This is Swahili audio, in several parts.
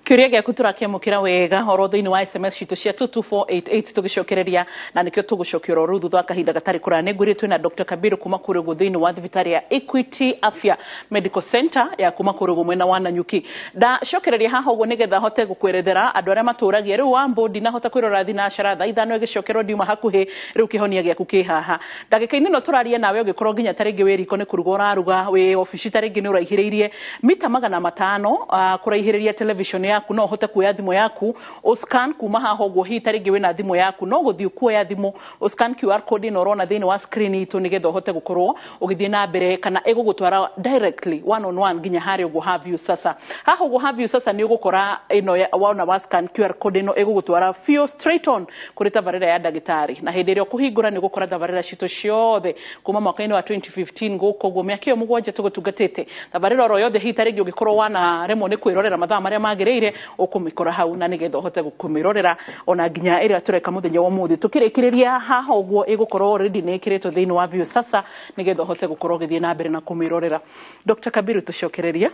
Kiuria gyaku turakiamukira wega horo thiini wa SMS citu cia 22488 tugicokereria na nikio tugucokia ru thutha kahinda gatari kurane ngwire twina Dr. Kabiru kuma kuri thiini wa thibitari ya Equity Afya Medical Center ya kuma kuri mwena wa Nanyuki da cokereria haha uguo nigetha hote gukwerethera andu aria maturagia riu wa mbodi na hota kwirora thinacara tha ithano igicokerwo ndiuma hakuhi riu kihonia gyaku ki haha ndagika-ini no turaria nawe ugikorwo nginya taringi wiriko ni kuruga uraruga wi ofici taringi ni uraihiriirie mita 500 kuraihiriria television yaku no hote kuya thimu yaku o scan kuma haha uguo hi taringi wina thimu yaku no guthii kuoya thimu o scan QR code no rona thiini wa screen itu nigetha hote gukorwo ugithii na mbere kana egugutwara directly one on one nginya hari uguo have you sasa haha uguo have you sasa ni ugukora ino waona wa scan QR code no egugutwara fio straight on kuri tabarira ya dagitari na hindi rio kuhingura ni gukora tabarira cito ciothe kuma mwaka-ini wa 2015 guko guo miaka 7 tugutungatite tabarira ro yothe hi taringi ugikorwo wana remo ni kwirorera mathaa maria magireire ukumikora hau na nigetha hote gukumirorera ona nginya iria tureka muthenya wa muthi tukirikiriria haha uguo igukorwo already ni ikiritwo thiini wa view sasa nigetha hote gukorwo githie na mbere na kumirorera. Dr. Kabiru tucokereria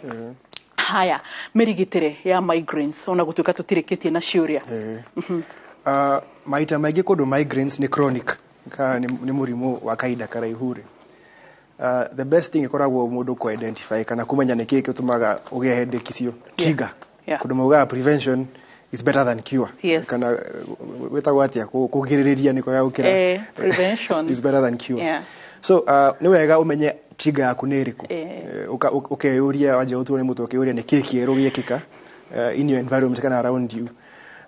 haya mirigitire ya migraines ona gutuka tutirikitie na ciuria maita maingi kundu migraines ni chronic ni murimu wa kaida karaihuri. The best thing ikoragwo mundu ku identify kana kumenya niki gitumaga ugie headache icio trigger kundu mauga prevention is better than cure. Kana wetagwo atia kugiririria niko ya ukira prevention is better than cure. So ni wega umenye trigger yaku ni iriku ukeyuria waje utu ni mutu ukeyuria ni kiki eru giekika in your environment kana around you.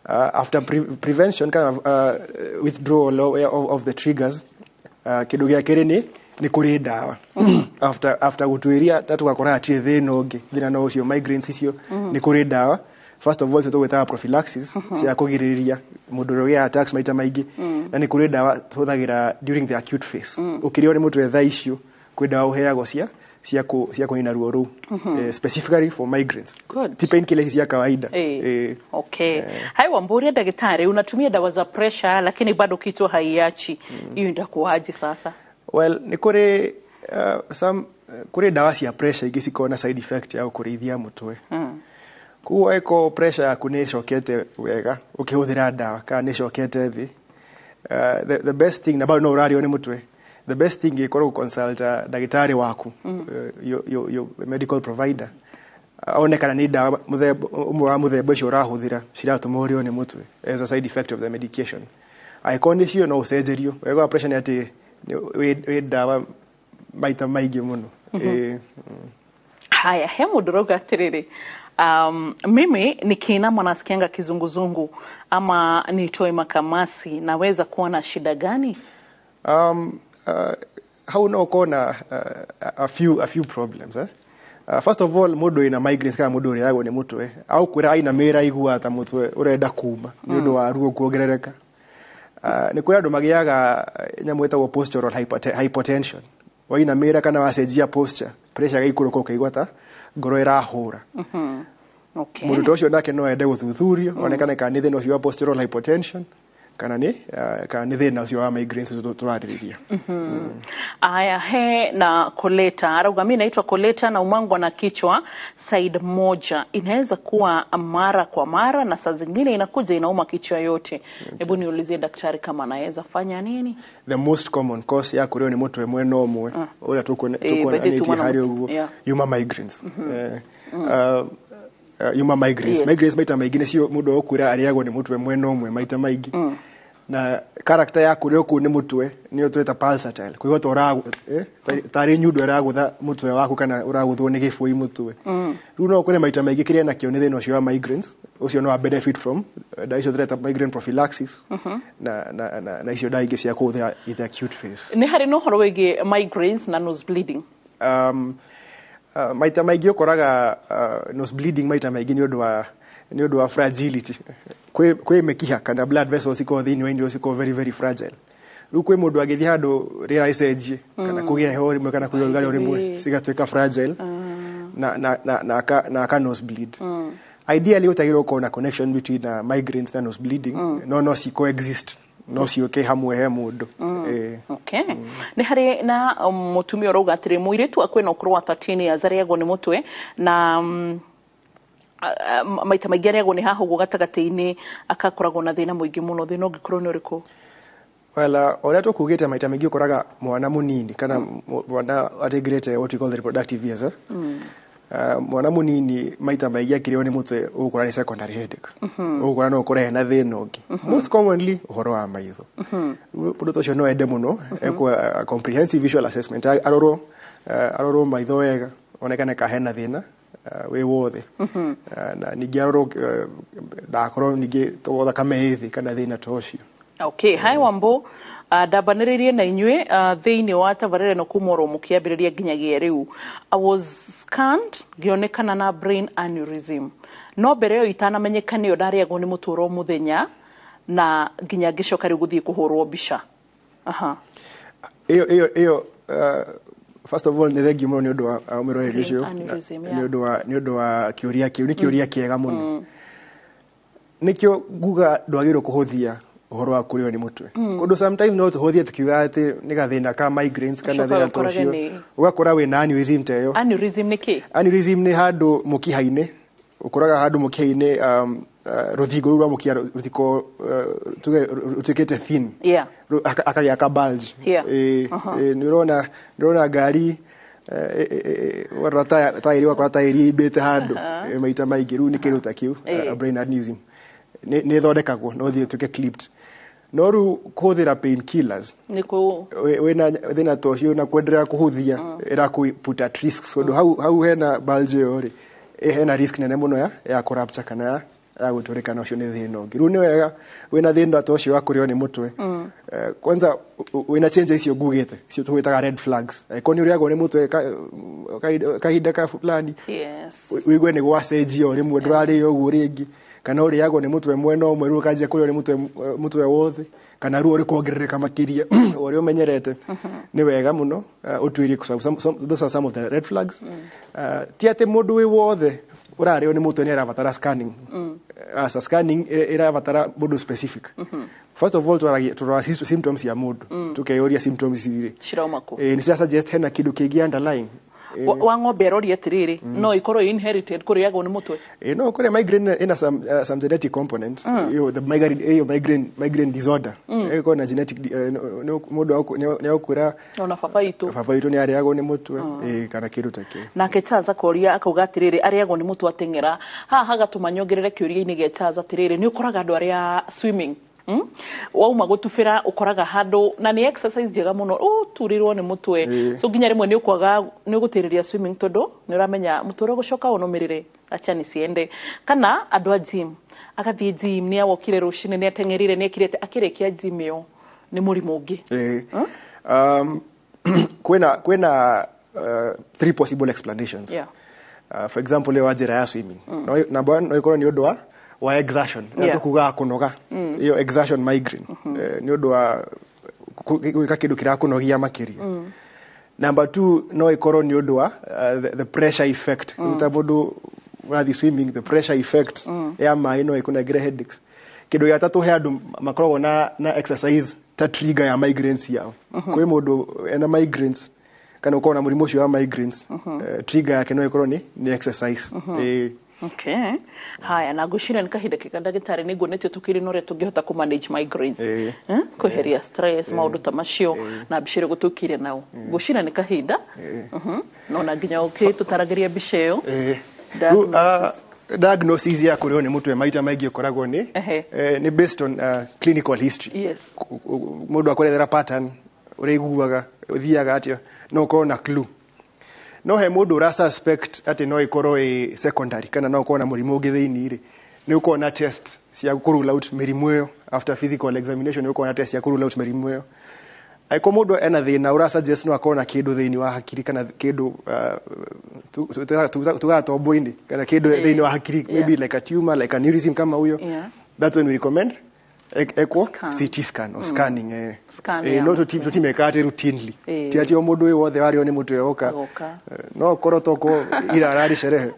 After prevention kind of withdrawal of the triggers kidu gya kere ni kuri dawa after gutwiria tatugakora ati thino ngi thina no cio migraines icio ni kuri dawa. First of all to weta prophylaxis cia kugiriria mundu ro ya attacks maita maingi na ni kuri dawa tuthagira during the acute phase ukirio ni mutu etha icio kuri dawa uheago cia kunina ruo ru specifically for migraines. Ti painkillers cia kawaida. Okay. Hai wamburia daktari unatumia dawa za pressure lakini bado kitu haiachi. Hiyo ndakuaje sasa? Well, ni kuri kuri dawa cia pressure igisiko na side effect ya kurithia mutwe. Kuwa eko pressure yaku ni cokete wega ukihuthira dawa kana ni cokete thi. The best thing na bado no urario ni mutwe. The best thing ikorwo consult dagitari waku your medical provider aonekana ni dawa muthemba ucio urahuthira ciratumorio ni mutwe as a side effect of the medication. Condition no ucenjerio wega pressure ni ati we dawa maita maingi muno. Haya he mundu roga atiriri mimi nikina mwanasikianga kizunguzungu ama nitoe makamasi naweza kuwa na shida gani? How no kona a few problems first of all mudu ina migraines kama mudu yago ni mutwe au kwira aina mera igua ta mutwe urenda kuma ni undu wa ruo kuongerereka ni kwira andu magiaga nyamu etagwo postural hypotension wa ina mera kana wasejia posture pressure gaikuruka ukaigua ta ngoro irahura. Okay. Mudu ucio nake no ende guthuthurio onekane kana ni thina ucio wa postural hypotension kana ni thina ucio wa migraines turaririria. Aya he na koleta arauga mimi naitwa koleta na umangwa na kichwa side moja inaweza kuwa mara kwa mara na saa zingine inakuja inauma kichwa yote. Hebu niulizie daktari kama anaweza fanya nini? The most common cause ya kurio ni mutwe mweno omwe ura tuko aneti hari uguo yuma migraines. Yuma migraines. Migraines maita maingine sio mudo okura ariago ni mutwe mweno omwe maita maingi. Na character ya kurio ku ni mutwe ni tweta pulsatile kuigo toragu tari nyudo iragutha mutwe waku kana uraguthwo ni gifui mutwe riu no kune maita maingi kiria nakio ni thina ucio wa migraines ucio no benefit from icio tweta migraine prophylaxis na icio daingi cia kuthira in the acute phase. Ni hari no horo wigi migraines na nose bleeding? Maita maingi ukoraga nose bleeding maita maingi ni undu wa fragility kwe mekiha kana blood vessels iko thini wa ndio siko very fragile. Riu kwe mundu agithia handu rira icenjie kana kugia heho rimwe kana kugia ngari rimwe cigatweka fragile na aka nose bleed. Ideally utagirwo kuona connection between migraines na nose bleeding no si coexist no si okay hamwe he mundu. Okay. Ni hari na mutumia uroga atire muiretu akwena ukuru wa 13 years ariago ni mutwe na maita maingĩ arĩagwo nĩ haha ũguo gatagatĩ-inĩ akakoragwo na thĩna mũingĩ mũno. Thĩna ũngĩkorwo nĩ ũrĩkũ? Well, oria tukugite maita maingi ukoraga mwana munini kana mwana atigirite what we call the reproductive years. Mwana munini maita maingi akireo ni mutwe ukora ni secondary headache. Ukora no ukora na thina ungi. Most commonly uhoro wa maitho. Pundu tocio no ende muno ekwa comprehensive visual assessment aroro maitho wega onekane ka hena thina we wothe. Na ningi aroro ndakorwo ningi to thakame ithi kana thina tocio. Okay, hi Wambo, ndabanĩrĩirie na inyuĩ thĩinĩ wa tabarĩra no kumoro mũkĩambĩrĩria nginyagia rĩu. I was scanned ngĩonekana na brain aneurysm. No mbere ĩyo itanamenyeka nĩyo ndarĩagwo nĩ mũtũro mũthenya na nginya ngĩcoka rĩu gũthiĩ kũhũrwo mbica. Iyo first of all nĩ thengi mũno nĩ ũndũ wa ũmĩroreri ũcio. Nĩ ũndũ wa kĩũria kĩu, nĩ kĩũria kĩega mũno. Nikio nguga ndwagĩrĩirwo kũhũthia uhoro wa kurio ni mutwe. Kundu sometimes no tuhothie tukiuga ati ni gathina ka migraines kana thina tocio ugakora we na aneurysm teyo. Aneurysm ni ki? Aneurysm ni handu mukiha-ini ukoraga handu mukiha-ini ruthigo rwa mukiha ruthiko tutikete thin. Yeah. Akaya ka bulge. Nirona gari warata tairi wakora tairi ibete handu maita maingi ru ni kiruta kiu brain aneurysm ni thondekagwo no thie tuke clipped no ru kuhuthira pain killers niko wena thina tocio na kwendelea kuhuthia era put at risk so how hena bulge yori hena risk nene muno ya corruption kana ya guturikana ucio ni thina ungi ru ni wega wena thina tocio wa kurio ni mutwe kwanza wena change icio ngugite icio twitaga red flags koni uriagwo ni mutwe kahinda ka fulani yes wigwe ni gwacenjio rimwe ndurari yo uguo ringi kana uriagwo ni mutwe mwena umwe ru kaje kurio ni mutwe wothe kana ru uri kuongerereka makiria uri umenyerete ni wega muno utwiri those are some of the red flags ti ate mundu wi wothe urario ni mutwe ni arabatara scanning as a scanning irabatara mundu specific first of all to symptoms ya mundu tukeyoria symptoms iri shiraumako ni suggest hena kidu kingi underlying wa ng'ombe rori atiriri no ikorwo inherited kuriagwo ni mutwe no kore migraine ina some genetic component the migraine disorder iko na genetic mundu ne okura ona fafaito ni ariagwo ni mutwe kana kiru take na ketaza koria akauga atiriri ariagwo ni mutwe atengera haha gatumanyongerere kiuria-ini getaza atiriri ni ukoraga andu aria swimming wauma gutubira ukoraga handu na ni exercise jega muno turirwo ni mutwe so ginya rimwe ni ukwaga ni gutiriria swimming todo ni uramenya mutoro gucoka unumirire acha ni siende kana andu a gym akathie gym ni awokire rucine ni atengerire ni ekirete akirikia gym yo ni murimu ungi kwena three possible explanations. For example le wajira ya swimming na bwana ikoro ni odwa wa exertion kuga kunoga iyo exertion migraine ni undu wa gwika kindu kirakunogia makiria. Number 2 no ikorwo ni undu wa the pressure effect ta mundu wa swimming the pressure effect ya mai no ikunagire headaches. Kindu ya tatu he andu makoragwo na exercise ta trigger ya migraines yao kwi mundu ena migraines kana uko na murimu ucio wa migraines trigger yake no ikorwo ni exercise. Okay. Haya na gushira nikahinda kikandagitari niguonetio tukiri nore tungihota ku manage migraines kuheria stress maundu ta macio na bishire gutukire nao gushira nikahinda no na nginya okay tutaragiria bisheyo diagnosis ya kurio ni mutwe maita maingi ukoragwo ni based on clinical history. Yes. Mundu akorethera pattern uriguaga uthiaga atio no ukorwo na clue no he mundu ra suspect ati no ikorwo secondary kana no ukorwo na murimu ungi thiini ri ni ukorwo na test cia kurule out mirimu iyo after physical examination ni ukorwo na test cia kurule out mirimu iyo aiko mundu ena thina ura suggest no akorwo na kindu thiini wa hakiri kana kindu tuga tombo-ini kana kindu thiini wa hakiri maybe like a tumor like an aneurysm kama huyo that's when we recommend echo CT scan or scanning no tutimeka ati routinely ti ati omundu uyu wothe wario ni mutwe oka no koro toko ira rari sherehe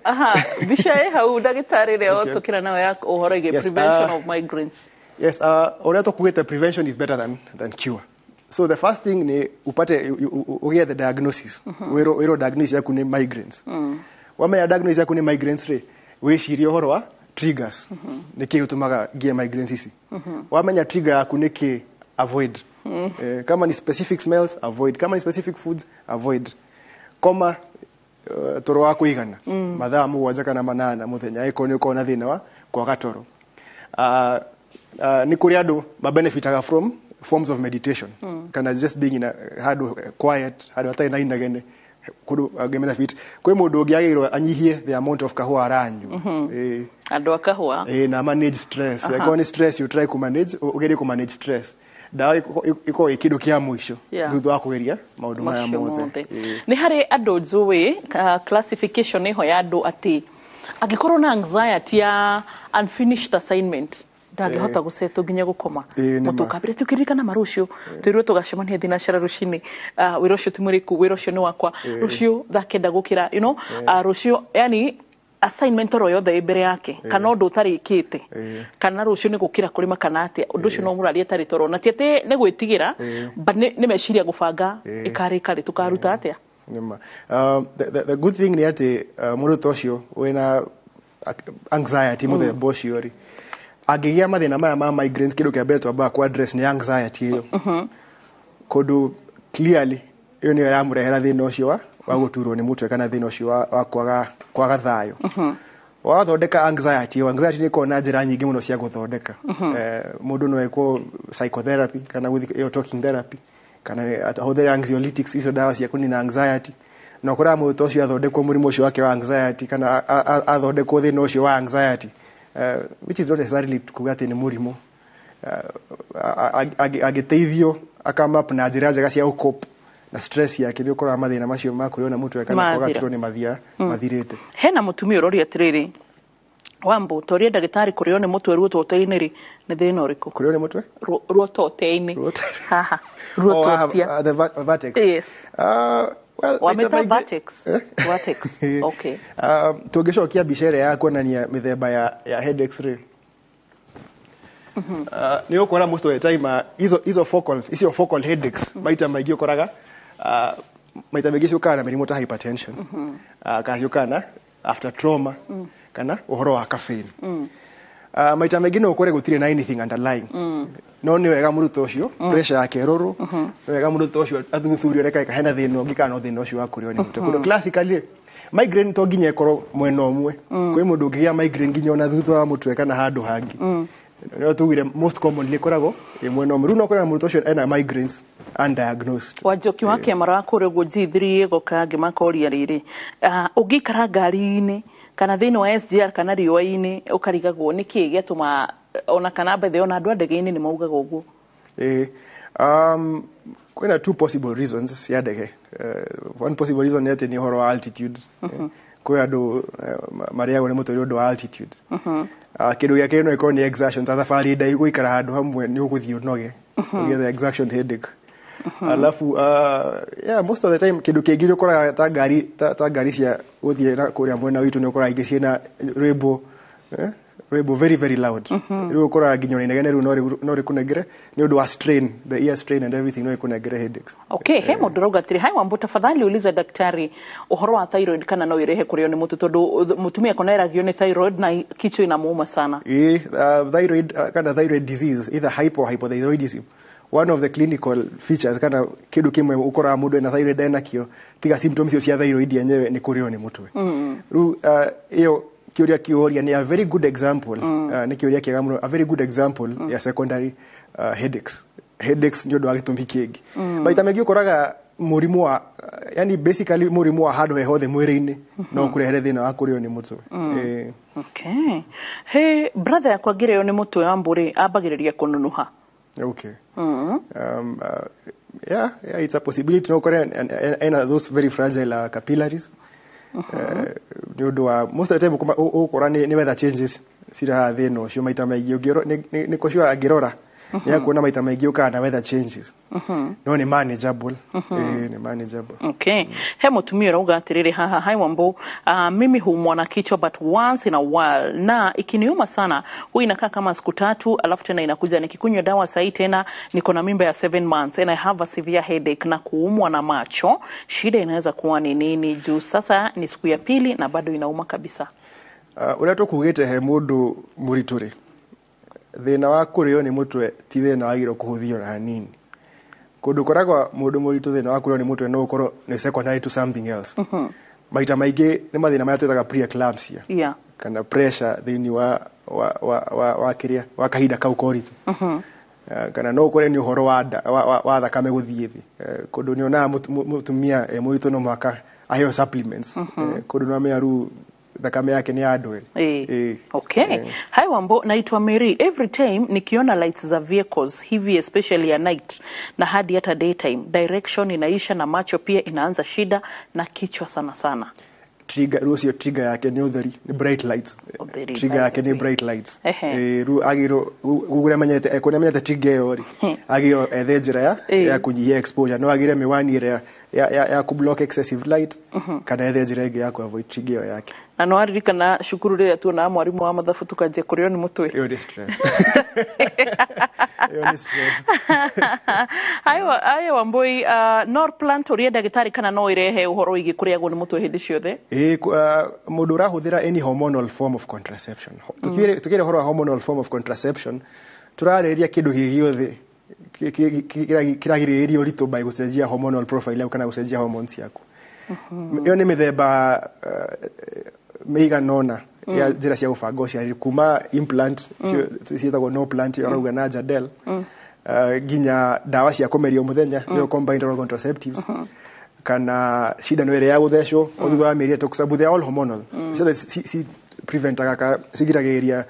bisha hau ndagitari leo tukira nawe ya uhoro ige prevention of migraines. Yes, ora tokuita prevention is better than cure. So the first thing ni upate uget the diagnosis wero diagnosis yaku ni migraines wame ya diagnosis yaku ni migraines re wĩcirie ũhoro wa triggers nĩkĩ gĩtũmaga ngĩe migraines ici wamenya trigger yaku nĩkĩ avoid kama ni specific smells avoid kama ni specific foods avoid koma toro wa kuigana mathaa 7 kana 8 muthenya iko ni na thina wa kwaga toro ni kuri andu benefitaga from forms of meditation kana just being in a quiet atai na inagene kudu benefit kwe mundu ngiagirwo anyihie the amount of kahua aranyu andu akahua na manage stress kwa ni stress you try to manage ugeri ku manage stress dawa iko ikidu kia mwisho thutha wa kugeria maundu maya mothe ni hari andu njuwi classification niho ya andu ati agikorwo na anxiety ya unfinished assignment ndangihota guseto nginya gukoma mutukabire tukiririkana marucio twirwo tugacemania thinacara rucini wira ucio timuriku wira ucio ni wakwa rucio thakenda gukira rucio yani assignment ro yothe imbere yake kana undu utarikite kana rucio ni gukira kuri makana atia undu ucio no murarie tari toro na tiete ni gwitigira ni meciria gubanga ikarika ri tukaruta atia the good thing ni ati muruto ucio wena anxiety muthe bocio ri agigia mathina maya ma migraines kidu kia beto aba ku address ni anxiety hiyo kodu clearly iyo ni yaramurehera thina ucio wa guturwo ni mutwe kana thina ucio wa kwaga thayo wathondeka anxiety ni kona njira nyingi muno cia guthondeka mundu no eko psychotherapy kana with talking therapy kana atahothere anxiolytics iso dawa cia kunina anxiety no kora muto ucio athondekwo murimu ucio wake wa anxiety kana athondekwo thina ucio wa anxiety which is not necessarily kugati ni murimu agiteithio akamap na njira njega cia cope na stress yake ni ukora mathina macio makuriona na mutwe kana kwagatiro ni mathirite hena mutumia urori atiriri wambu toria ndagitari kurio ni mutwe ruo toteini ri ni thina uriku kurio ni mutwe ruo toteini haha ruo totia the vertex yes well vertex okay tugicokia bicere ya kuonania mithemba ya head x-ray ni ukora most of the time izo focal headaches maita maigi ukoraga maita maigi ciukana mirimu ta hypertension ka ciukana after trauma kana uhoro wa caffeine maita maigi no ukore gutire na anything underlying no ni wega muruto ucio pressure yake ruru ni wega muruto ucio athuthurio reka hena thina ngika no thina ucio wakurio ni mutu kuno classically migraine to nginya ikoro mwena omwe kwi mundu ngiya migraine nginya ona thutha wa mutwe kana handu hangi no tugire most commonly korago mwena omwe runo kora muruto ucio ena migraines undiagnosed wajoki wake mara kure gujithiri gokange makoria riri ugikara ngari-ini kana thina wa SGR kana riwa-ini ukarigagwo niki giatuma ona kana bethe ona andu ndege-ini ni maugaga uguo kuna two possible reasons ya ndege one possible reason ni ati ni horo altitude kwa andu mariago ni mutori undu wa altitude kindu gya kino iko ni exertion ta safari ndai guikara handu hamwe ni uguthii unoge get the exertion headache alafu most of the time kindu kingire ukora ta ngari cia guthii na kuria mwena witu ni ukora ingi ciena rebo very very loud riu ukora nginya inegene riu no rikunegere ni undu wa strain the ear strain and everything no ikunegere headaches okay hemo droga tiri hai wambu tafadhali uliza daktari uhoro wa thyroid kana no irehe kurio ni mutu tondu mutumia kona eragio ni thyroid na kichwa inamuuma sana thyroid kana thyroid disease either hypothyroidism one of the clinical features kana kidu kimwe ukora mundu na thyroid enakio tiga symptoms cio cia thyroid yenyewe ni kurio ni mutwe ru iyo kiuria ni a very good example ni kiuria kiega muno a very good example ya secondary headaches ndio ndo agitumi kingi baita mengi ukoraga murimu wa yani basically murimu wa hado hothe mwiri-ini no kurehere thina wa kurio ni mutwe okay hey brother yakwa ngireo ni mutwe wa mburi ambagiriria kununuha okay yeah it's a possibility no kore and those very fragile capillaries ndio most of the time ukora ni weather changes sira thino ucio maita maigi ugiro ni koshua agirora ya kuona maita maigi ukana weather changes no ni manageable ni manageable okay he mutumia rauga atiriri haha hai wambo mimi huumwa na kichwa but once in a while na ikiniuma sana huwa inakaa kama siku 3 alafu tena inakuja nikikunywa dawa sahi tena niko na mimba ya 7 months and I have a severe headache na kuumwa na macho shida inaweza kuwa ni nini juu sasa ni siku ya pili na bado inauma kabisa Uria tukugite he mundu murituri thina wa kurio ni mutwe ti thina wagiro kuhuthio na hanini kundu koragwa mundu muritu thina wa kurio ni mutwe no ukoro ni secondary to something else maita maingi ni mathina maya twitaga preeclampsia kana pressure thini wa kiria wa kahinda kau koritu kana no ukore ni uhoro wa thakame guthie thi kundu ni ona mutumia muritu no mwaka ayo supplements kundu no mearu thakame yake ni andwe. Okay. Hi Wambo, naitwa Mary. Every time nikiona lights za vehicles hivi especially at night na hadi hata daytime, direction inaisha na macho pia inaanza shida na kichwa sana sana. Trigger yake ni utheri, ni bright lights. Trigger yake ni bright lights. Agiro ugure manyete ekone manyete trigger yori. Agiro ethenjira ya kunyihia exposure no agire miwani ya ku block excessive light kana ethenjira ege ya ku avoid trigger yake. Na no aririkana shukuru rire tu na mwarimu wa mathabu tukanjie kurio ni mutwe. Yo ni stress. Yo ni stress. Ayo Wambui, nor plant uri ndagitari kana no irehe uhoro igi kuriagwo ni mutwe hindi ciothe? Mundu urahuthira any hormonal form of contraception. Tukire horo hormonal form of contraception turareria kindu gigiothe kiragiriria uritu by gucenjia hormonal profile au kana gucenjia hormones yaku. Yo ni mithemba meiga nona ya njira cia gubanga uciari kuma implant ciitagwo no plant orauga na jadel ginya dawa cia kumeria muthenya yo combined oral contraceptives kana shida no ere ya guthecwo thutha wa mieri itoku sabu they all hormonal so si prevent aka sigiragiria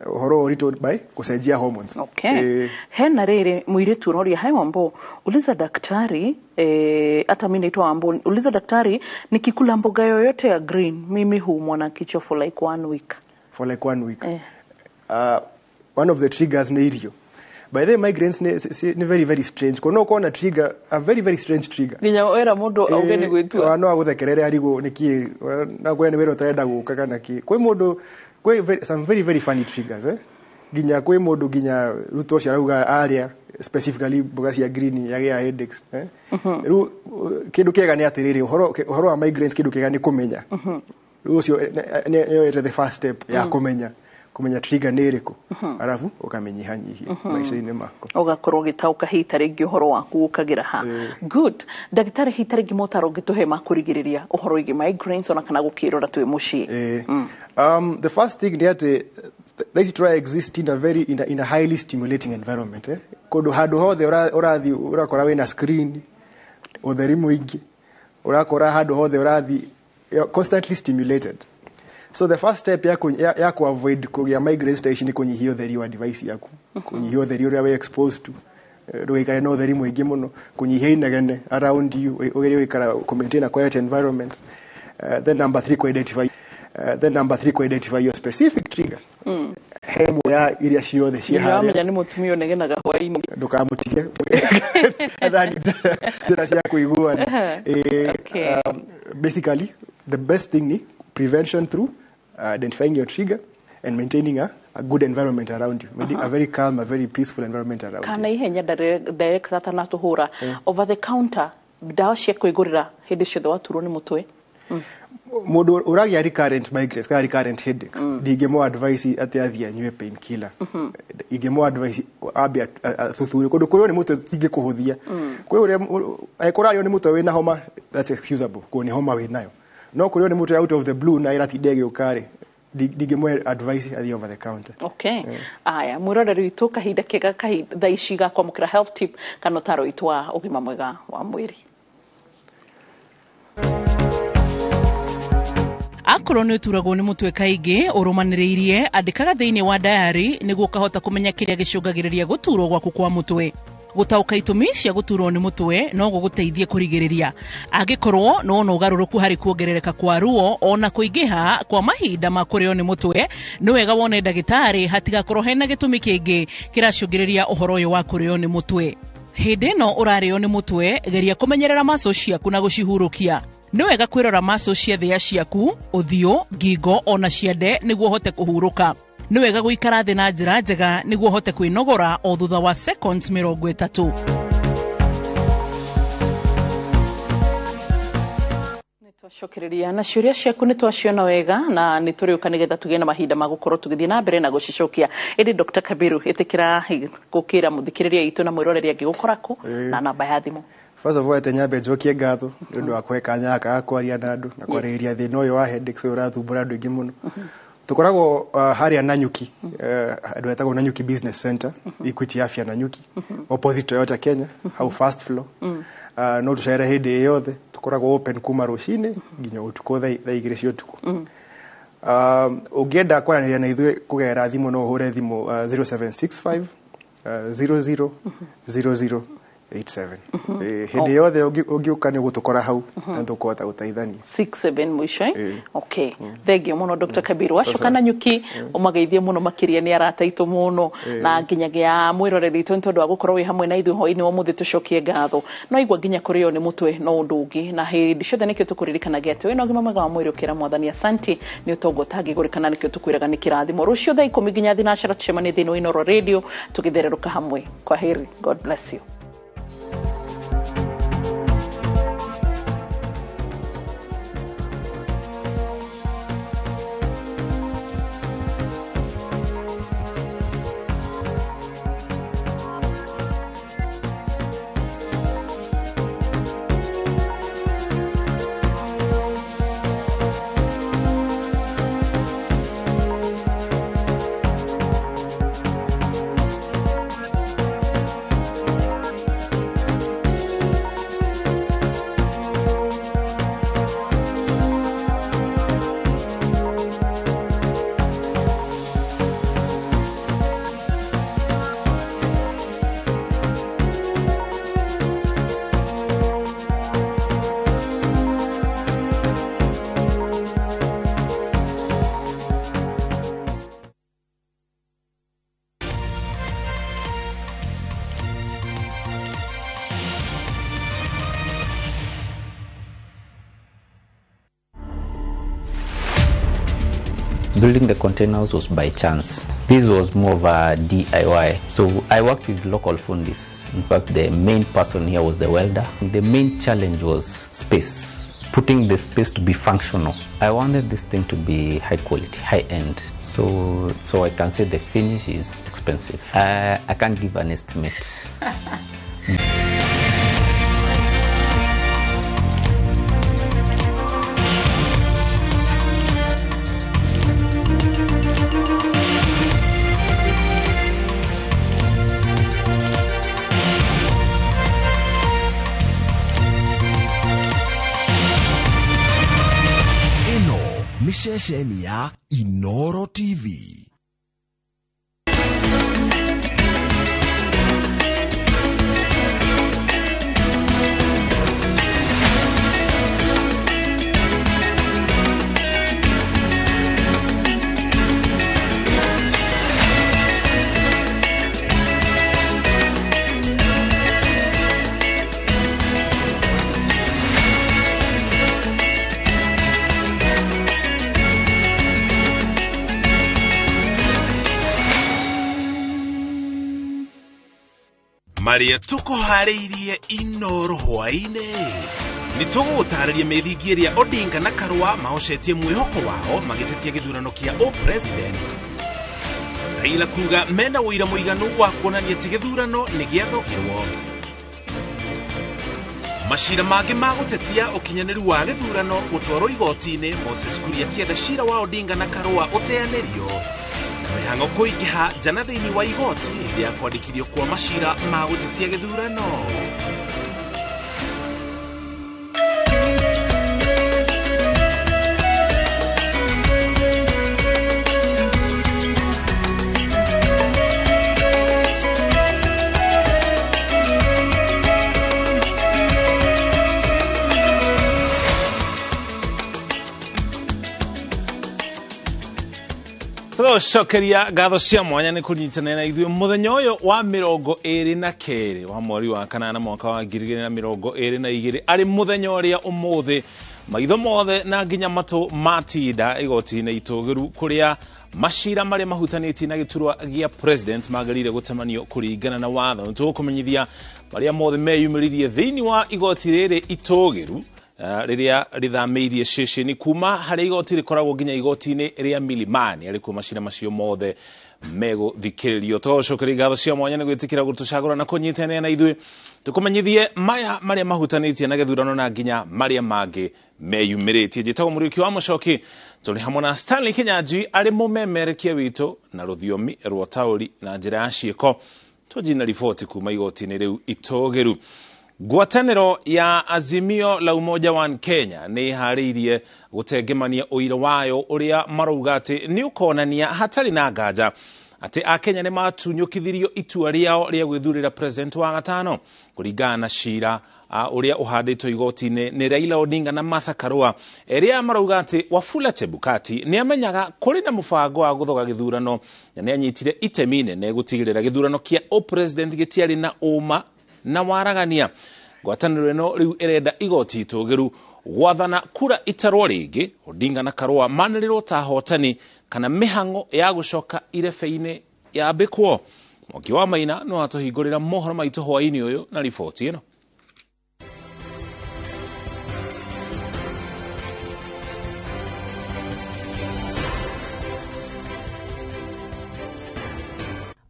horo orito by kusaidia hormones. Okay. Hena rere muiritu unoria hai Wambo uliza daktari hata mimi naitwa Wambo uliza daktari nikikula mboga yoyote ya green mimi huumwa na kichwa for like 1 week. For like 1 week. One of the triggers ni irio. By the migraines ni very very strange. Kono kona trigger a very very strange trigger. Ninya era mundu augeni gwitua. No aguthekerere arigo niki na kwene wero trenda guka kana ki. Kwe mundu some very very funny triggers ginya kwe mundu ginya ruto cia rauga area specifically mboga cia green ya headaches ru kindu kiega ni atiriri uhoro wa migraines kindu kiega ni kumenya ucio ni the first step ya kumenya trigger ni iriku arafu ukamenyihanyihia maisha-ini mako ugakorwo gitauka hita ringi uhoro waku ukagira ha good daktari hita ringi motaro gituhe makurigiriria uhoro igi migraines ona kana gukirora twi muci. The first thing that let's try exist in a highly stimulating environment kodo hadu hothe urathi urakora wena screen utheri muingi urakora hadu hothe urathi constantly stimulated. So the first step ya ku avoid kugia migraine station ni kunyihia utheri wa device yaku kunyihia utheri uria we exposed to ruikare no utheri muingi muno kunyihia inegene around you ugere wikara maintain a quiet environment. Then number 3 ku identify your specific trigger. Hemu ya iria ciothe cia hare. Amenya ni mutumio negenaga Hwaini. Ndukamutige. Athani tena cia kuiguana. Basically the best thing ni prevention through identifying your trigger and maintaining a good environment around you. A very calm, a very peaceful environment around you. Kana ihenya direct ata na tuhura over the counter dawa cia kuigurira hindi ciothe waturwo ni mutwe. Mundu uragia recurrent migraines kana recurrent headaches digemo advice ati athia nywe pain killer igemo advice abia thuthuri kundu kurio ni mutwe tingi kuhuthia kwe uria aikurario ni mutwe wina homa that's excusable ko ni homa winayo no kurio ni mutwe out of the blue na irati dege ukare digemo advice athi over the counter. Okay. Aya murora ritu kahinda kega kahinda ishiga kwa mukira health tip kana taro itwa ugima mwega wa mwiri. Akorwo ni uturagwo ni mutwe kaingi urumaniriirie andikaga thiini wa diary niguo kahota kumenya kiria gicungagiriria guturwo gwaku kwa mutwe. Gutauka itumi cia guturwo ni mutwe no guguteithie kurigiriria angikorwo no ugaruruku hari kuongerereka kwa ruo ona kuingiha kwa mahinda ma kurio ni mutwe ni wega wone ndagitari hatigakorwo hena gitumi kingi kiracungiriria uhoro uyu wa kurio ni mutwe. Hindi no urario ni mutwe geria kumenyerera maso ciaku na gucihurukia. Ni wega kwirora maso cia thia ciaku uthio ngingo ona ciande niguo hote kuhuruka. Ni wega guikara thi na njira njega niguo hote kwinogora o thutha wa seconds 30. Shokereria na ciuria ciaku ni twaciona wega na ni turiuka nigetha tugie na mahinda ma gukorwo tugithii na mbere na gucicokia indi Dr. Kabiru itikira gukira muthikiriria itu na mwiroreri angigukorako na namba ya thimu. First of all, nyambe njokie ngatho ndu wa kweka nyaka kwaria na andu na kwariria thina uyu wa headaches uyu rathumbura andu ingi muno. Tukoragwo haria Nanyuki, andu etagwo Nanyuki Business Center, Equity Afya Nanyuki, opposite Toyota Kenya, hau first floor. No tucere hindi yothe tukoragwo open kuma rucini nginya utuko thaa 2 cia utuko. Ungienda kwaranĩria na ithuĩ kũgerera thimũ no ũhũre thimũ 0765 000087. Hindi yothe ũngiũka nĩ gũtũkora hau na tũkũhota gũteithania. 67 mwisho okay. Thengio muno Dr. Kabiru wacoka Nanyuki umageithie muno makiria ni arataitwo muno na nginyagia mwiroreri itu ntondu wa gukorwo wi hamwe na ithuĩ hoini wa muthi tucokie ngatho no igwa nginya kurio ni mutwe no undu ungi na hindi ciothe nikio tukuririkanagia ati wina ũgima mwega wa mwĩrĩ ukira mwathani asanti ni utongo tangigurikana nikio tukwiraga ni kirathimo rucio thaa 10 nginya thinacara tucemanie thĩinĩ wa Inooro Radio tugithererũka hamwe. Kwa heri, God bless you. Building the containers was by chance. This was more of a DIY. So I worked with local fundis. In fact, the main person here was the welder. The main challenge was space. Putting the space to be functional. I wanted this thing to be high quality, high end. So I can say the finish is expensive. I can't give an estimate. Mishesheni ya Inooro TV. Maria tuko hariirie Inooro Hwaini. Ni tũgũtarĩria mĩthingi ĩrĩa Odinga na Karua mahocetie mwĩhoko wao magĩtetia gĩthurano kĩa president. Raila kuga mena ũira mũiganu wa kuonania atĩ gĩthurano nĩ gĩathũkirwo. Macira mangĩ ma gũtetia ũkinyanĩru wa gĩthurano gũtwarwo igoti-inĩ Moses Kuria kĩenda cira wa Odinga na Karua ũteanĩrio. Mihango kuingiha jana thĩinĩ wa igoti hĩndĩ ya kwandĩkithio kwa macira ma gũtetia gĩthurano. Shokeria ngatho cia mwanya ni kunyitana na ithuĩ mũthenya ũyũ wa 22 wa mweri wa kanana mwaka wa 2022 ari mũthenya ũrĩa ũmũthĩ maitho mothe na nginya matũ matinda igoti-inĩ itũgĩru kũrĩa macira marĩa mahutanĩtie na gĩturwa gĩa president magarire gũtemanio kũringana na watho. Tũkũmenyithia marĩa mothe meyumĩririe thĩinĩ wa igoti rĩrĩ itũgĩru riria rithameirie ceceni kuma hari igoti rikoragwo nginya igoti-ini ria Milimani ariko macira macio mothe mego thikiririo tocokeria ngatho cia mwanya ni gwitikira gutucagura na kunyitania na ithui tukumenyithie maya maria mahutanitie na githurano na nginya maria mangi meyumiritie njitagwo Muriuki wa Mucoki tuli hamwe na Stanley Kinyanjui ari mumemerekia witu na ruthiomi rwa tauri na njira ya ciiko tujina riboti kuma igoti-ini riu itogeru. Ngwatanĩro ya Azimio la Umoja wa Kenya ni haririe gutengemania uira wayo uria marauga ati ni ukonania hatari na nganja ati Akenya ni matunyukithirio itua riao ria gwithurira president wa gatano kuringana na cira uria uhanditwo igoti-ini ni Raila Odinga na Martha Karua eria marauga ati Wafula Chebukati ni amenyaga kuri na mubango wa guthoga githurano na ni anyitire itemi nene gutigirira githurano kia president gitiari na uma na waragania. Ngwatanĩro ĩno riu irenda igoti itogeru gwathana kura itarwo ringi Odinga na Karua manĩrĩrwo ta hotani kana mihango ya gucoka irebe-ini ya Bekwo. Mwangi wa Maina no atuhingurira mohoro maitu hwaini uyu na riboti ĩno.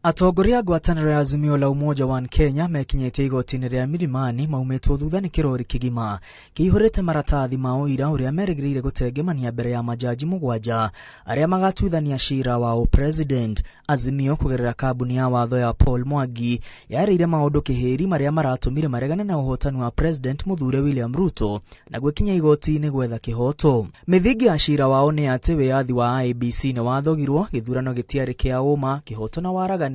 Atongoria ngwatanĩro ya Azimio la Umoja wa Kenya mekinyĩtie igoti-ini ria Milimani maumetwo thutha ni kirori kigima kihurite maratathi ma uira uria merĩgĩrĩire gutengemania mbere ya majaji mugwanja aria magatuithania cira wa president. Azimio kugerera kabuni ya watho ya Paul Mwangi yarĩire maundu kihiri maria maratumire maregane na uhotani wa president Muthure William Ruto na gwikinya igoti-ini gwetha kihoto. Mithingi ya cira wao ni ati wiyathi wa IEBC ni wathogirwo, githurano gitiari kia uma, kihoto na waragania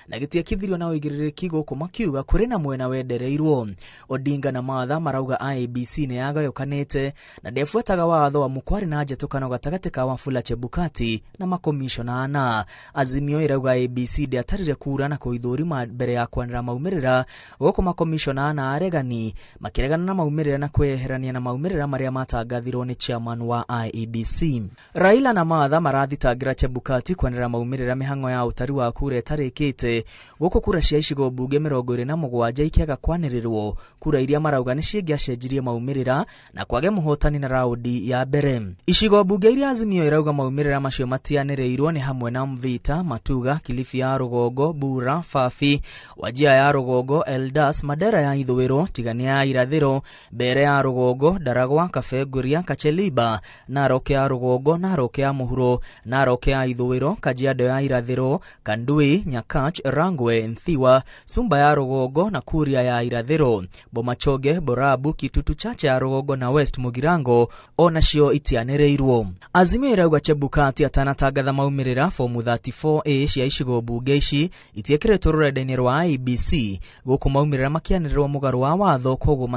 na gitiakithirio na uigĩrĩrĩki guku makiuga kuri na mwena wendereirwo. Odinga na Martha marauga IEBC ni yagayukanite na ndefuataga watho wa mukwari na njetũkano gatagatĩ ka Wafula Chebukati na makomishona ana. Azimio irauga IEBC ndiatarire kura na kuithũrima mbere ya kwanĩra maumĩrĩra guku makomishona ana aregani makiregana na maumĩrĩra na kweherania na maumĩrĩra maria matangathirwo ni chairman wa IEBC. Raila na Martha marathitangira Chebukati kwanĩra maumĩrĩra mihango ya utari wa kura tarikite guku kura cia icigo bunge 27 ikiaga kwanĩrĩrwo. Kura iria marauga ni ciengĩacenjirie maumĩrĩra na kwage muhotani na raundi ya mbere. Icigo bunge iria Azimio irauga maumĩrĩra macio matianĩrĩirwo ni hamwe na Mvita, Matuga, Kilifi ya Rugongo, Bura, Fafi, Wajia ya Rugongo, Eldas, Madera ya Ithũĩro, Tigania ya Irathĩro, Mbere ya Rugongo, Daragwa, Kabeguria, Kacheliba, Narok ya Rugongo, Narok ya Mũhuro, Narok ya Ithũĩro, Kajiado ya Irathĩro, Kandui, Nyakach, Rangwe, Nthiwa, Sumba ya Rugongo na Kuria ya Irathĩro, Bomachoge, Borabu, Kitutu Chache ya Rugongo na West Mugirango ona cio itianĩrĩirwo. Azimio irauga Chebukati atanatangatha maumĩrĩra fomu 34A cia icigo bunge ici itiĩkĩrĩtwo rũrenda-inĩ rwa IEBC guku maumĩrĩra makianĩrĩrwo mũgarũ wa watho koguo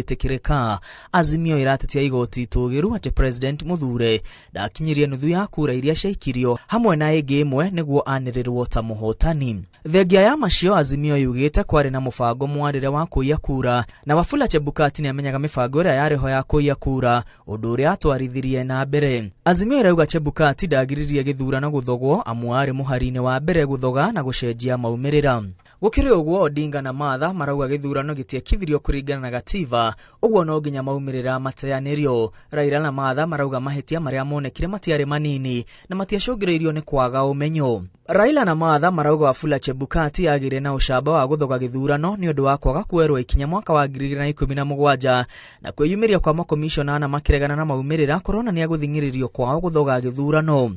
matingĩtĩkĩrĩka. Azimio iratetia igoti itũgĩru ati president Muthure ndakinyirie nuthu ya kura iria ciaikirio hamwe na ĩngĩ ĩmwe nĩguo anĩrĩrwo ta muhotani. Thengia ya macio Azimio yugĩte kwari na mũbango mwarĩre wa kũiya kura na Wafula Chebukati ni amenyaga mĩbango ĩrĩa yarĩho ya kũiya kura ũndũ ũrĩa atwarithirie na mbere. Azimio irauga Chebukati ndagiririe gĩthurano guthogwo amu arĩ mũhari-inĩ wa mbere guthoga na gucenjia maumĩrĩra. Gũkĩrĩ ũguo Odinga na Martha marauga gĩthurano gĩtiekithirio kũringana na gatiba, ũguo no nginya maumĩrĩra mateanĩrio. Raila na Martha marauga mahĩtia marĩa monekire matiarĩ manini na matiacũngĩrĩirio nĩ kwaga ũmenyo. Raila na Martha marauga Wafula Chebukati agire na ucamba wa guthoga githurano ni undu wa kwaga kuerwo ikinya mwaka wa 2017 na kwiyumiria kwa makomishona na makiregana na maumirira korona ni aguthingiririo kwao guthoga githurano.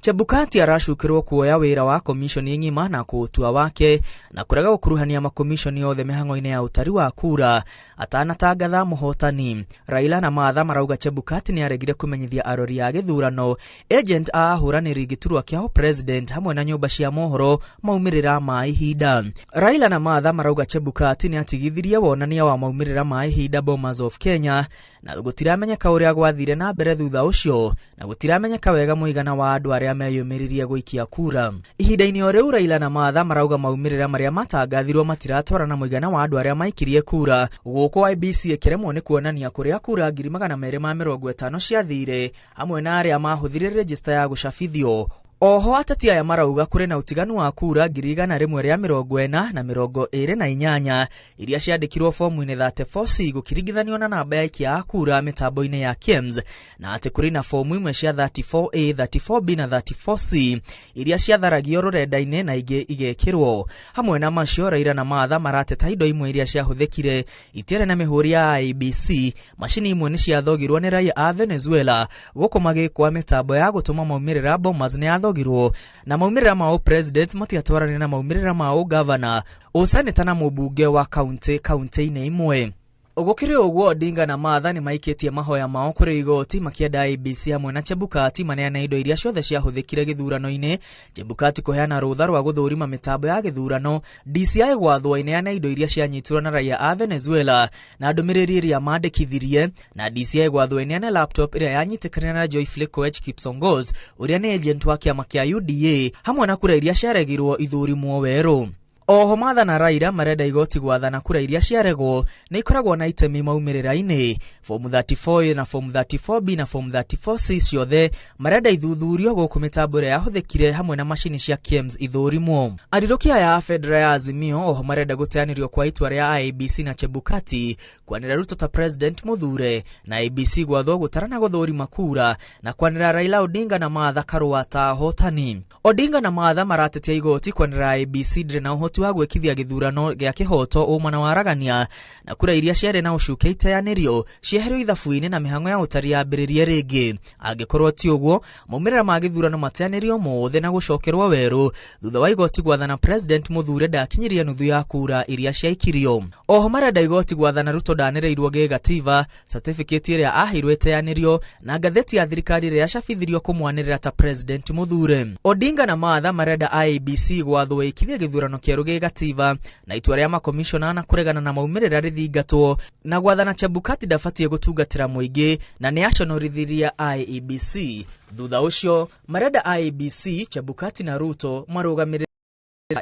Chebukati aracukirwo kuoya wira wa komishoni ng'ima na kutua wake na kurega gukuruhania makomishoni yothe mihango-ini ya utari wa kura atanatangatha muhotani. Raila na Martha marauga Chebukati ni aregire kumenyithia arori ya githurano agent a ahuraniri giturwa kiao president hamwe na nyumba cia mohoro maumirira ma ihinda. Raila na Martha marauga Chebukati ni atigithirie wonania wa maumirira ma ihinda Bomas of Kenya na gutiramenyeka uria gwathire na mbere thutha ucio na gutiramenyeka wega muigana wa andu aria meyumiririe guikia kura. Ihinda-ini o riu Raila na Martha marauga maumirira maria matangathirwo matiratwara na muigana wa andu aria maikirie kura. Guko IEBC ikiremwo ni kuonania kuria kura 250 ciathire hamwe na aria mahuthire register ya gucabithio. Oho ateti aya marauga kuri na utiganu wa kura 140 na 28 iria ciandikirwo fomu-ini 34C gukiringithanio na namba ya ikia kura mitambo-ini ya KIEMS, na ati kuri na fomu imwe cia 34A, 34B na 34C iria ciatharagio rurenda-ini na ingi igekirwo. Hamwe na macio, Raila na Martha marateta indo imwe iria ciahuthikire itiare na mihuri ya IEBC. Mashini imwe ni ciathogirwo ni raia a Venezuela guku magikwa mitambo ya gutuma maumirira bombas ni thogirwo, na maumirira mao president matiatwarane na maumirira mao governor usaneta na mubunge wa kaunti-ini imwe. Ugukire uguo, Odinga na Martha ni maikitie mahoya mao kuri igoti makienda IEBC hamwe na Chebukati maneana indo iria ciothe ciahuthikire githurano-ini. Chebukati kuheana rutha rwa guthurima mitambo ya githurano, DCI gwathwo ineana indo iria cianyitirwo na raia a Venezuela na ndumiriri iria mandikithirie, na DCI gwathwo ineana laptop iria yanyitikana na Joyful Koech Kipsongos uria ni agent wa kiama kia UDA hamwe na kura iria ciaregirwo ithurimwo weru. Oho Martha na Raila marenda igoti gwathana kura iria ciaregwo na ikoragwo na itemi maumirira-ini. Form 34A na Form 34B na Form 34C ciothe marenda ithuthurio guku mitambo iria yahuthikire hamwe na mashini cia KIEMS ithurimwo. Arirukia ya Federal ya Azimio oho marenda guteanirio kwa itwa ria IEBC na Chebukati kwanira Ruto ta president muthure, na IEBC gwathwo gutarana guthurima kura na kwanira Raila, Odinga na Martha karua ta hotani. Odinga na Martha maratetia igoti kwanira IEBC ndire na uhoti wa gwikithia githurano gia kihoto umana wa ragania, na kura iria ciare na ucuke iteanirio cieherio ithabu-ini na mihango ya utari yambiririe ringi. Angikorwo ti uguo, maumirira ma githurano mateanirio mothe na gucokerwo weru thutha wa igoti gwathana president muthure ndakinyirie nuthu ya kura iria ciaikirio. Oho marenda igoti gwathana Ruto ndanereirwo gigatiba certificate iria aheirwo iteanirio na ngatheti ya thirikari iria yacabithirio kumwanirira ta president muthure. Odinga na Martha marenda IEBC gwathwo ikithia githurano kieru gigatiba na itua ria makomishona na kuregana na maumirira rithingatwo, na gwathana Chebukati ndabatie gutungatira muingi na ni aconorithiria IEBC. Thutha ucio marenda IEBC, Chebukati na Ruto marugamirira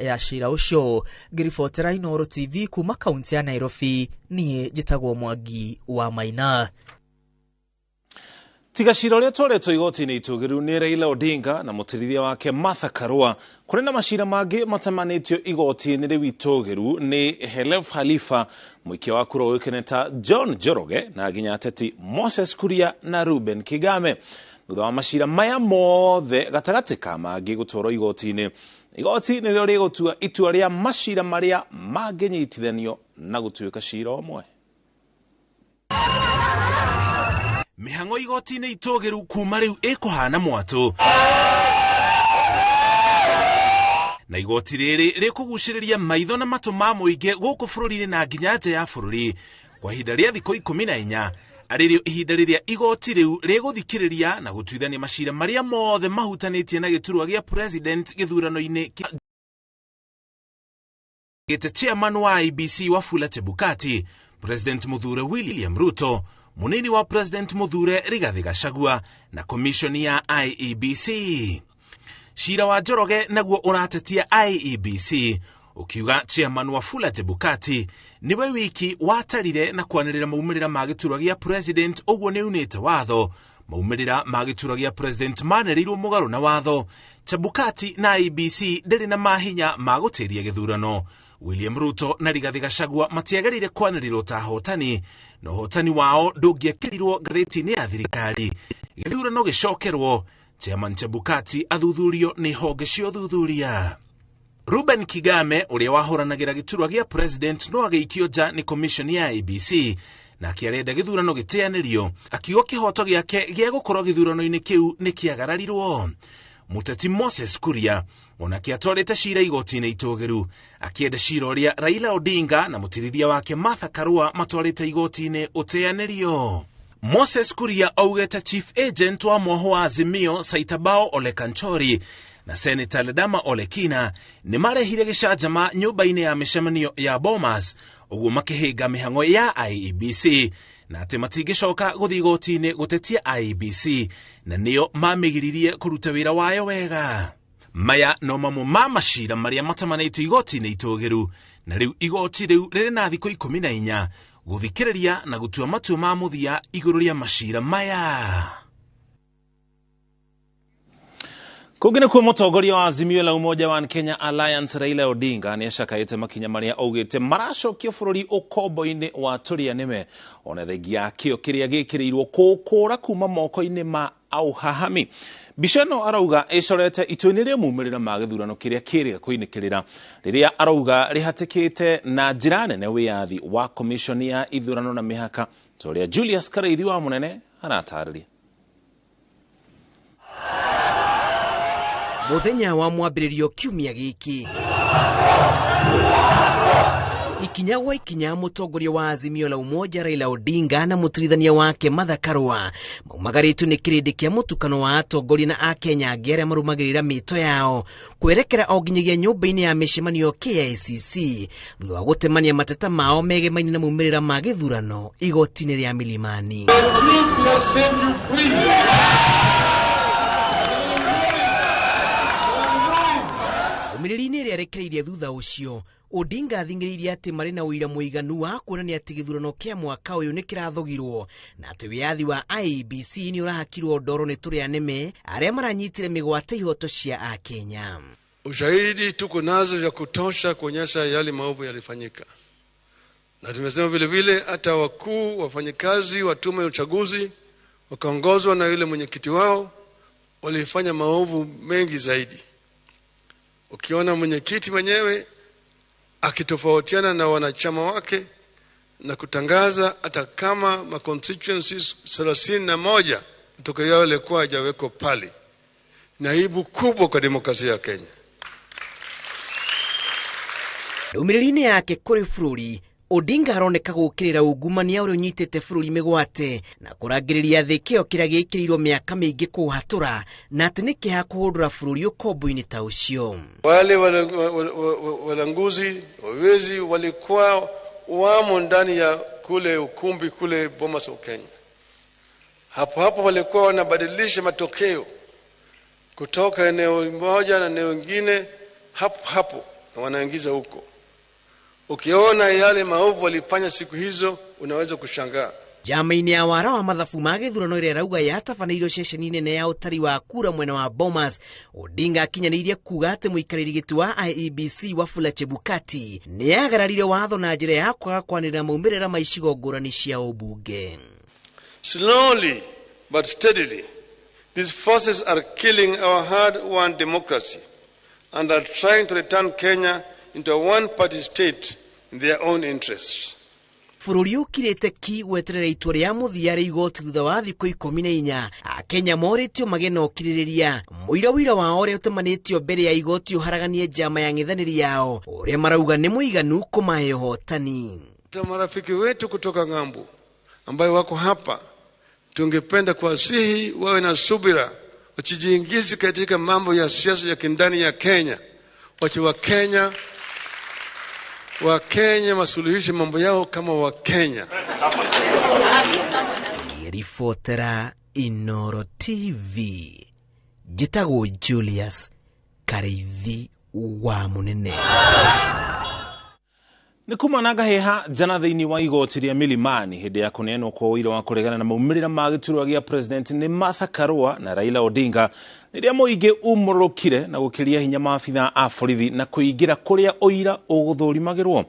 ya shira ucio. Ngiribotera Inooro TV kuma kaunti ya Nairobi, nie njitagwo Mwangi wa Maina. Tiga cira uria twaretwo igoti-ini itugiru ni Raila Odinga na mutirithia wake Martha Karua. Kuri na macira mangi matamanitio igoti-ini riu itugiru ni Helef Khalifa, muikia wa kura uikeneta John Njoroge na nginya ateti Moses Kuria na Ruben Kigame. Thutha wa macira maya mothe gatagati ka mangi gutwarwo igoti-ini, igoti nirio rigutua itua ria macira maria manginyitithanio na gutuika cira omwe. Mihango igoti-ini itugiru kuma riu ikuhana mwatu, na igoti riri rikuguciriria maitho na matu ma muingi guku bururi-ini na nginya nja ya bururi kwa ihinda ria thikũ 14 aririo ihinda riria igoti riu riguthikiriria na gutuithania macira maria mothe mahutanitie na giturwa gia president githurano-ini gite chairman wa IEBC Wafula Chebukati, president muthure William Ruto, munini wa president muthure Rigathi Gachagua na komishoni ya IEBC. Cira wa Njoroge naguo uratetia IEBC ukiuga chairman Wafula Chebukati niwe wiki watarire na kwanirira maumirira ma giturwa gia president uguo ni unite watho. Maumirira ma giturwa gia president manerirwo mugaru na watho. Chebukati na IEBC ndiri na mahinya ma gutiria githurano. William Ruto na Rigathi Gachagua matiagarire kwanirirwo ta hotani, no hotani wao ndungiekirirwo ngatheti-ini ya thirikari. Githurano gicokerwo, chairman Chebukati athuthurio ni honge cia uthuthuria. Ruben Kigame uria wahoranagira giturwa gia president no ageikio nja ni commission ya IEBC na akiarenda githurano giteanirio, akiuga kihoto giake gia gukorwo githurano-ini kiu ni kiagararirwo. Muteti Moses Kuria onake atwarite cira igoti-ini itugiru, akienda cira uria Raila Odinga na mutirithia wake Martha Karua matwarite igoti-ini uteanirio. Moses Kuria augete chief agent wa moho wa Azimio Saitabao Ole Kanchori na Senator Ledama Ole Kina ni marehire gicajama nyumba-ini ya mishemanio ya Bomas uguo makihinga mihango ya IEBC na ati matigicoka guthi igoti-ini gutetia IEBC na nio mamigiririe kuruta wira wayo wega. Maya no mamu ma macira maria matamanitio igoti-ini itugiru, na riu igoti riu riri na thikũ 14 guthikiriria na gutua matua ma muthia iguru ria macira maya. Kugine kwa mutongoria wa Azimio la Umoja wa Kenya Alliance Raila Odinga ni ashakaite makinya maria augite maracokio bururi ukombo-ini wa turia nime ona thengia kio kiria gikirirwo kukura kuma moko-ini ma auhahami. Bishano arauga ecorete itweni ria mumirira ma githurano kiria kiria kuinikirira riria arauga rihatikite na njira nene wiathi wa commission ya ithurano na mihaka toria Julius Karairi wa munene aratariria. Muthenya wa mwambiririo kiumia giki ikinya gwa ikinya mutongoria wa Azimio la Umoja Raila Odinga na mutirithania wake Martha Karua maumagaritu ni kirindi kia mutukano wa atongoria na akenya angĩ arĩa marumagĩrĩra mĩto yao kwerekera o nginyagia nyũmba-inĩ ya mĩcemanio KICC thutha wa gũtemania mateta mao megemaine na maumĩrĩra ma gĩthurano igoti-inĩ rĩa Milimani. Umiriri-inĩ rĩa rekereirie thutha ũcio Odinga athingĩrĩirie atĩ marĩ na ũira mũiganu wa kuonania atĩ gĩthurano kĩa mwaka ũyũ nĩ kĩrathogirwo na atĩ wĩyathi wa IEBC nĩ ũrahakirwo ndoro nĩ tũrĩa nĩme arĩa maranyitire mĩgwate ihoto cia Akenya. Ushahidi tuko nazo ya kutosha kuonyesha yale maovu yalifanyika, na tumesema vile vile hata wakuu wafanyikazi wa tume ya uchaguzi wakaongozwa na yule mwenyekiti wao walifanya maovu mengi zaidi. Ukiona mwenyekiti mwenyewe akitofautiana na wanachama wake na kutangaza hata kama ma constituencies 31 kutoka yao yalikuwa hajawekwa pale, na aibu kubwa kwa demokrasia ya Kenya. Umiriri-inĩ yake kũrĩ bũrũri Odinga aroneka gũkĩrĩra ungumania ũrĩa ũnyitĩte bũrũri mĩgwate na kũrangĩrĩria thĩ kĩo kĩrĩa gĩkĩrĩirwo mĩaka mĩingĩ kũhatũra na atĩ nĩ kĩha kũhũndũra bũrũri ũkombo-inĩ ta ũcio. Wale walanguzi wawezi walikuwa wamo ndani ya kule ukumbi kule Bomas of Kenya. Hapo walikuwa wanabadilisha matokeo kutoka eneo moja na eneo lingine hapo na wanaingiza huko. Ukiona yale maovu walifanya siku hizo unaweza kushangaa. Jama-inĩ ya wara wa mathabu ma gĩthurano ĩrĩa rauga yatabanĩirio ceceni nene ya ũtari wa kura mwena wa Bomas, Odinga akinyanĩirie kuga atĩ mũikarĩri gĩtĩ wa IEBC Wafula Chebukati nĩ agararire watho na njĩra ya kwaga kwanĩrĩra maumĩrĩra ma icigo ngũrani cia ũmbunge. Slowly but steadily these forces are killing our hard-won democracy and are trying to return Kenya into a one-party state in their own interests. Bũrũri ũkirĩte ki weterera itua rĩa mũthia rĩa igoti thutha wa thikũ 14 Akenya morĩtio magĩe na ũkirĩrĩria mũira wao ũrĩa ũtemanĩtio mbere ya igoti ũharaganie njama ya ng'ethanĩri yao ũrĩa marauga nĩ mũiganu kũmahe ũhotani. Marafiki wetu kutoka ng'ambo ambayo wako hapa, tungependa kuwasihi wawe na subira, wasijiingize katika mambo ya siasa ya kindani ya Kenya. Wache Wakenya masuluhishe mambo yao kama Wakenya. Ripotera Inooro TV Jitago Julius Karairi wa munene. Nĩ kumanaga heha jana thĩinĩ wa igoti rĩa Milimani hĩndĩ ya kũneanwo kwa ũira wa kũregana na maumĩrĩra ma gĩturwa gĩa president nĩ Martha Karua na Raila Odinga rĩrĩa mũingĩ umũrũkire na gũkĩria hinya maabitha a borithi na kũingĩra kũrĩa ũira ũgũthũrimagĩrwo.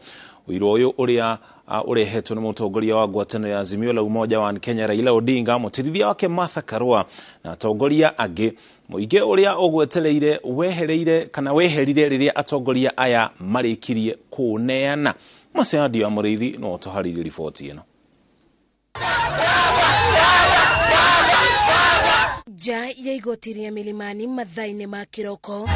Ũira ũyũ ũrĩa urehetwo nĩ mũtongoria wa ngwatanĩro ya Azimio la Umoja wa Kenya Raila Odinga, mũtirithia wake Martha Karua na atongoria angĩ. Mũingĩ ũrĩa ũgwetereire weherire rĩrĩa atongoria aya marĩkirie kũneana. Maceadi wa Mũrĩithi no tũharĩrie riboti ĩno. Ja ya igoti rĩa Milimani mathaa-inĩ ma kĩroko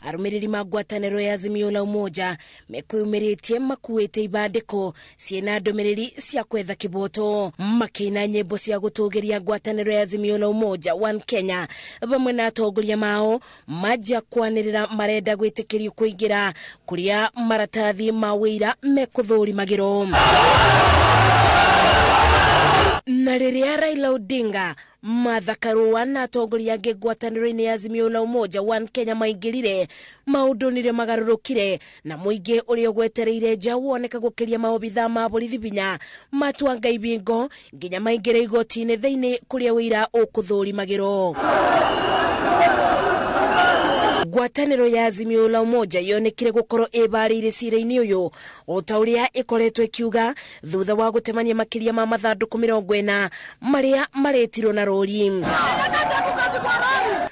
arũmĩrĩri ma ngwatanĩro ya Azimio la Umoja mekwĩyumĩrĩtie makuĩte ibandĩko ciĩna ndũmĩrĩri cia kwetha kĩboto makĩina nyĩmbo cia gũtũgĩria ngwatanĩro ya Azimio la Umoja One Kenya bamwe na atongoria mao maja kwanĩrĩra marenda gwĩtĩkĩrio kũingĩra kũrĩa maratathi ma wĩira mekũthũrimagĩrwo. Na riria Raila Odinga Martha Karua na atongoria angĩ ngwatanĩro-inĩ ya Azimio la Umoja One Kenya maingĩrire, maũndũ nĩrĩo magarũrũkire na mũingĩ ũrĩa ũgwetereire nja woneka gũkĩria maobithaa ma borithi binya matua ngai bingo nginya maingĩre igoti-inĩ thĩinĩ kũrĩa wĩira ũkũthũrimagĩrwo. Ngwatanĩro ya Azimio la Umoja yonekire gũkorwo ĩbarĩire cira-inĩ ũyũ o ta ũrĩa ĩkoretwo ĩkiuga thutha wa gũtemania makĩria ma mathandũkũ 40 marĩa maretirwo na rori.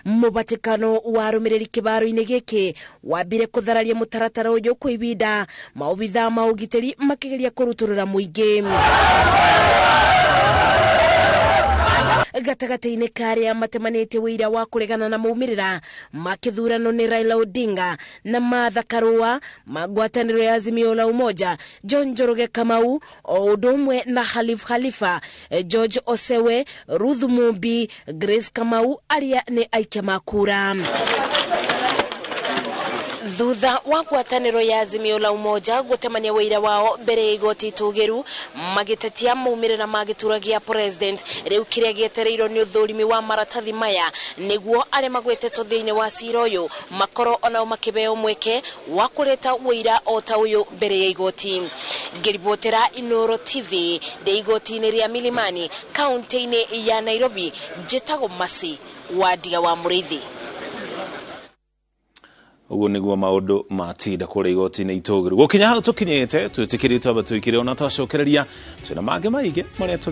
Mũbatĩkano wa arũmĩrĩri kĩbaro-inĩ gĩkĩ wambire kũthararia mũtaratara ũyũ kwa ihinda, maobithaa ma ũgitĩri makĩgeria kũrutũrũra mũingĩ. Gatagatĩ-inĩ karĩa matemanĩtie wĩira wa kũregana na maumĩrĩra ma kĩthurano nĩ Raila Odinga na Martha Karua ma ngwatanĩro ya Azimio la Umoja, John Njoroge Kamau o ũndũ ũmwe na Halif Khalifa, George Osewe, Ruth Mumbi, Grace Kamau arĩa nĩ aikia makura. Thutha wa ngwatanĩro ya Azimio la Umoja gũtemania wĩira wao mbere ya igoti itũgĩru magĩtetia maumĩrĩra ma gĩturwa gĩa president, rĩu kĩrĩa gĩetereirwo nĩ ũthũrimi wa maratathi maya nĩguo arĩa magwetetwo thĩinĩ wa cira ũyũ makorwo onao makĩbeo mweke wa kũreta wĩira o ta ũyũ mbere ya igoti. Ngĩribotera Inooro TV ndĩ igoti-inĩ rĩa Milimani kaunti-inĩ ya Nairobi, njĩtagwo Masi Wandia wa Mũrĩithi. Uguo niguo maundu matinda kũrĩa igoti-inĩ itũgĩru. Gũkinya hau tũkinyĩte twĩtĩkĩrĩtwo aba twĩkire ona twacokereria twĩna mangĩ maingĩ marĩa